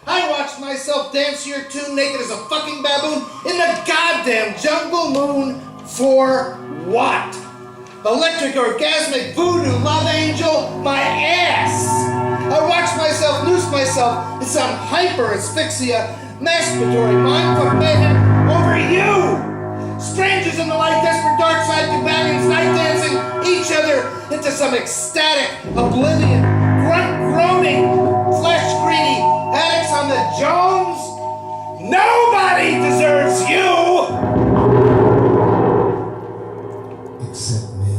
I watched myself dance to your tune naked as a fucking baboon in the goddamn jungle moon for what? Electric, orgasmic, voodoo, love angel, my ass! I watched myself noose myself in some hyper-asphyxia, masturbatory mind-fuck mayhem over you! Strangers in the light, desperate dark side companions, night dancing each other into some ecstatic oblivion, grunt-groaning, flesh-greedy addicts on the Jones. Nobody deserves you! Except me.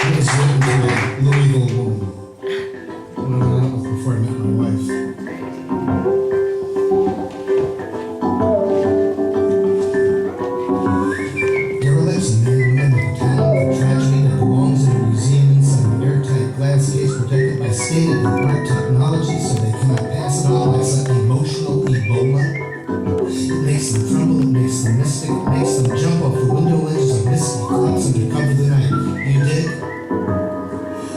It was written to a Louisville woman. Before I met my wife. Derelicts and men and women of the town of tragedy that belongs in a museum inside an airtight glass case protected by state-of-the-art technology so they cannot pass it on like some emotional Ebola. It makes them tremble, it makes them mystic, it makes them jump off the window ledges of misty clouds under cover of the night. You dig?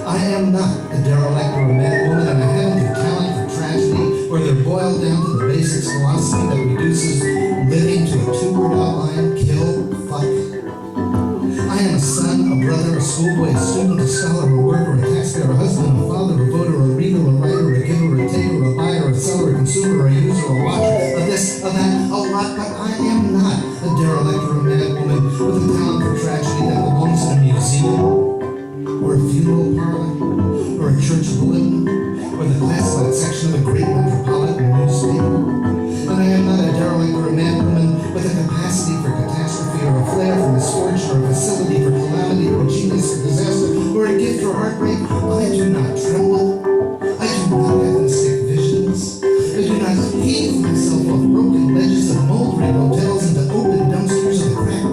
I am not a derelict or a mad woman, and I haven't the talent for tragedy, where they're boiled down to the basics philosophy that reduces living to a two-word outline: kill, fuck. I am a son, a brother, a schoolboy, a student, a scholar, a worker, a taxpayer, a husband, a father, a voter, a reader, a writer, a giver, a taker, a buyer, a seller, a consumer, a user, a watcher, a this, a that, a lot, but I am not a derelict or a mad woman with a talent for tragedy that belongs in a museum, or a funeral parlor, or a church bulletin, or the classified section of a great metropolitan newspaper. And I am not a derelict or a mad woman with a capacity for catastrophe, or a flair for misfortune, or a facility for calamity, or a genius for disaster, or a gift for heartbreak. I do not tremble. I do not have mystic visions. I do not heave myself off broken ledges of moldering hotels into open dumpsters of the crack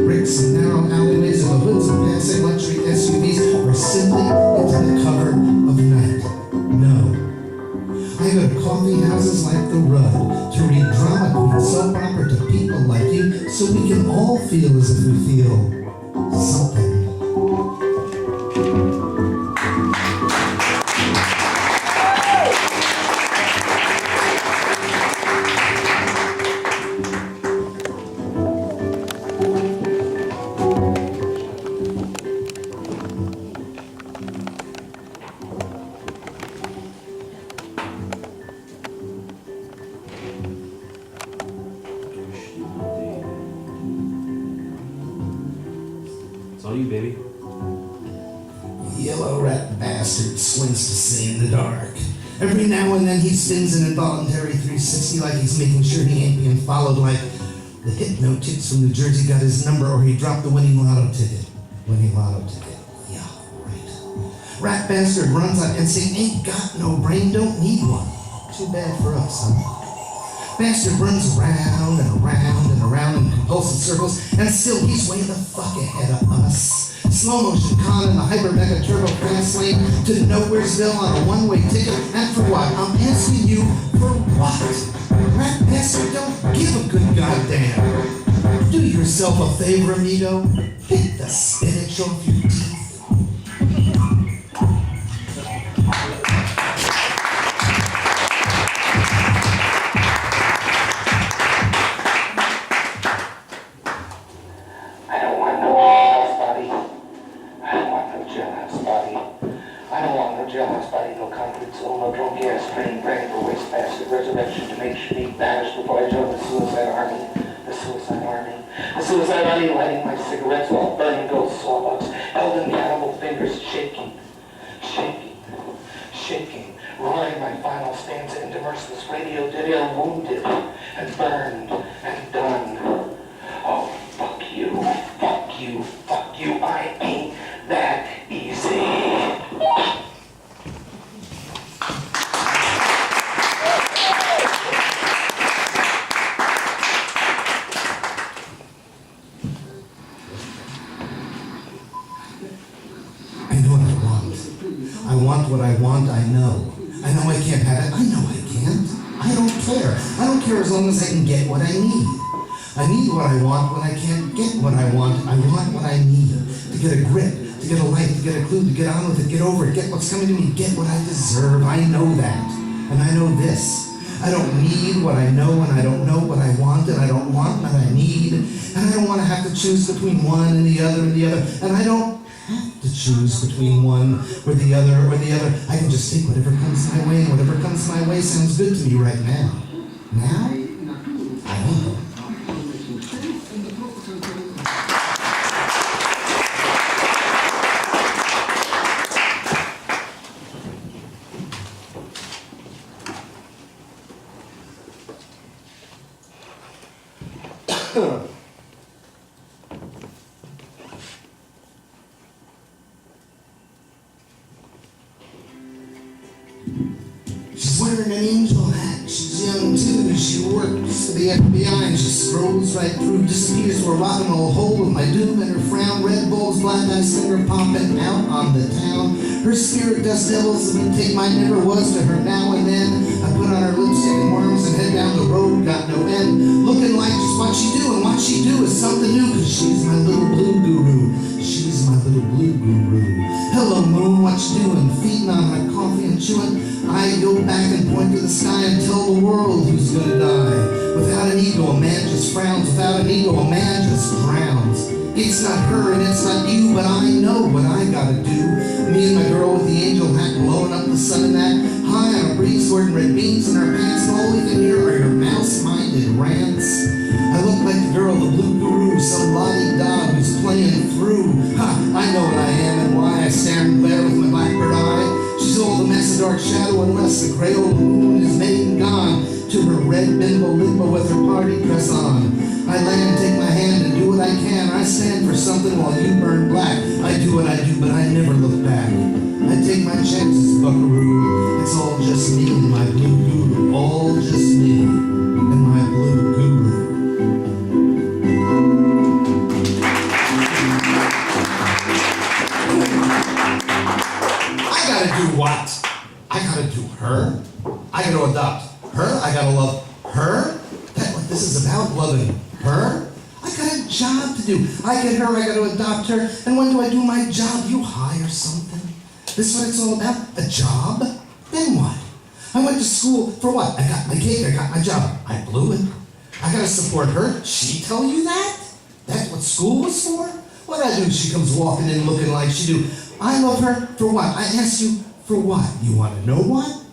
bricks and narrow alleyways of the hoods of passing luxury SUVs, or simply into the cover of night. No. I go to coffee houses like the Rudd to read drama queen soap opera to people like you so we can all feel as if we feel something. It's all you, baby. Yellow rat bastard swings to stay in the dark. Every now and then he spins an involuntary 360 like he's making sure he ain't being followed, like the hypno tits from New Jersey got his number, or he dropped the winning lotto ticket. Winning lotto ticket. Yeah, right. Rat bastard runs on instinct, ain't got no brain, don't need one. Too bad for us, huh? Bastard runs around and around and around in compulsive circles, and still he's way the fuck ahead of us. Slow motion con in the hyper mega turbo fast lane to Nowheresville on a one-way ticket, and for what? I'm asking you, for what? Rat bastard, don't give a good goddamn. Do yourself a favor, amigo. Pick the spinach off your teeth. Lighting my cigarettes while burning gold sawbucks, held in the animal fingers, shaking, roaring my final stanza into merciless radio ditty, wounded and burned and done. Oh, fuck you, I ain't that easy. What I want, I know. I know I can't have it. I know I can't. I don't care. I don't care as long as I can get what I need. I need what I want when I can't get what I want. I want what I need. To get a grip, to get a light, to get a clue, to get on with it, get over it, get what's coming to me, get what I deserve. I know that. And I know this. I don't need what I know, and I don't know what I want, and I don't want what I need. And I don't want to have to choose between one and the other and the other. And I don't have to choose between one or the other or the other. I can just take whatever comes my way, and whatever comes my way sounds good to me right now. Now? I don't know. She's wearing an angel hat. She's young too. She works for the FBI and she scrolls right through, disappears to a rock and roll hole with my doom and her frown. Red Bull's black eyes finger popping out on the town. Her spirit dust devils and take my never was to her now and then. I put on her lipstick and worms and head down the road, got no end. Looking like just what she do, and what she do is something new, cause she's my little blue guru. She's my little blue guru. Hello moon, what you doing? Feeding on my coffee and chewing. I go back and point to the sky and tell the world who's gonna die. Without an ego, a man just frowns. Without an ego, a man just drowns. It's not her and it's not you, but I know what I gotta do. Me and my girl with the angel hat blowing up the sun in that. High on a breeze, squirting red beans in our pants, and all we can hear are your mouse-minded rants. I look like the girl, the blue guru, some la-di-da who's playing through. Ha! I know what I am and why I stare and glare with my blackbird eye. She's all the mess of dark shadow unless the gray old moon is made and gone. To her red bimbo limbo with her party dress on. I land, take my hand and do what I can. I stand for something while you burn black. I do what I do, but I never look back. I take my chances, buckaroo. It's all just me and my blue guru. All just me and my blue guru. I gotta do what? I gotta do her. I gotta adopt her. I gotta love her. That's what this is about, loving her. I got a job to do. I get her, I gotta adopt her. And when do I do my job? You hire something. This is what it's all about? A job? Then what? I went to school for what? I got my cake, I got my job. I blew it. I gotta support her. She tell you that? That's what school was for? What I do? She comes walking in looking like she do. I love her for what? I ask you for what? You wanna know what?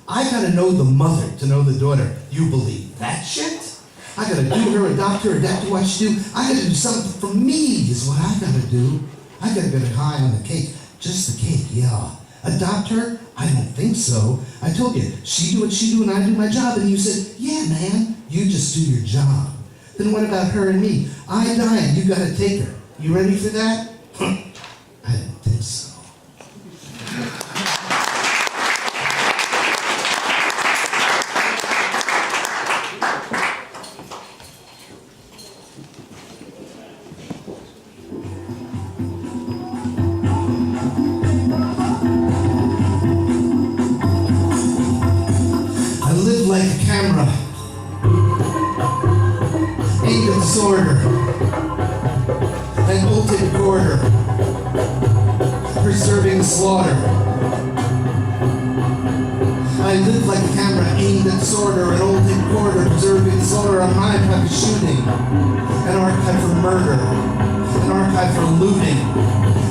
I gotta know the mother to know the daughter. You believe that shit? I gotta do her, adopt her, adapt to what she do. I gotta do something for me is what I gotta do. I gotta get high on the cake. Just the cake, yeah. Adopt her? I don't think so. I told you, she do what she do and I do my job. And you said, yeah, man, you just do your job. Then what about her and me? I die and you gotta take her. You ready for that? I didn't think so. Like a camera, aimed at disorder, an old recorder, preserving slaughter. I live like a camera, aimed at disorder, an old recorder, preserving slaughter. An archive for shooting, an archive for murder, an archive for looting,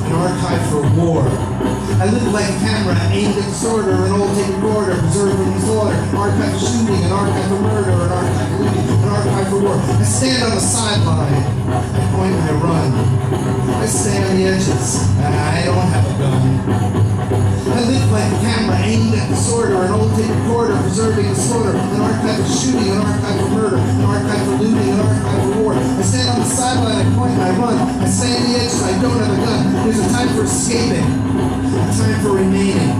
an archive for war. I live like a camera, aimed at disorder, an old tape recorder, preserving slaughter, an archive for shooting, an archive for murder, an archive for looting, an archive for war. I stand on the sideline, I point and I run. I stay on the edges, and I don't have a gun. I live like a camera, aimed at disorder, an old tape recorder, preserving slaughter, an archive for shooting, an archive for murder, an archive for looting, an archive for war. I stand on the sideline, I point and I run. I stay on the edges, I don't have a gun. There's a time for escaping, a time for remaining,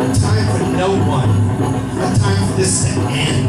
a time for no one, a time for this to end.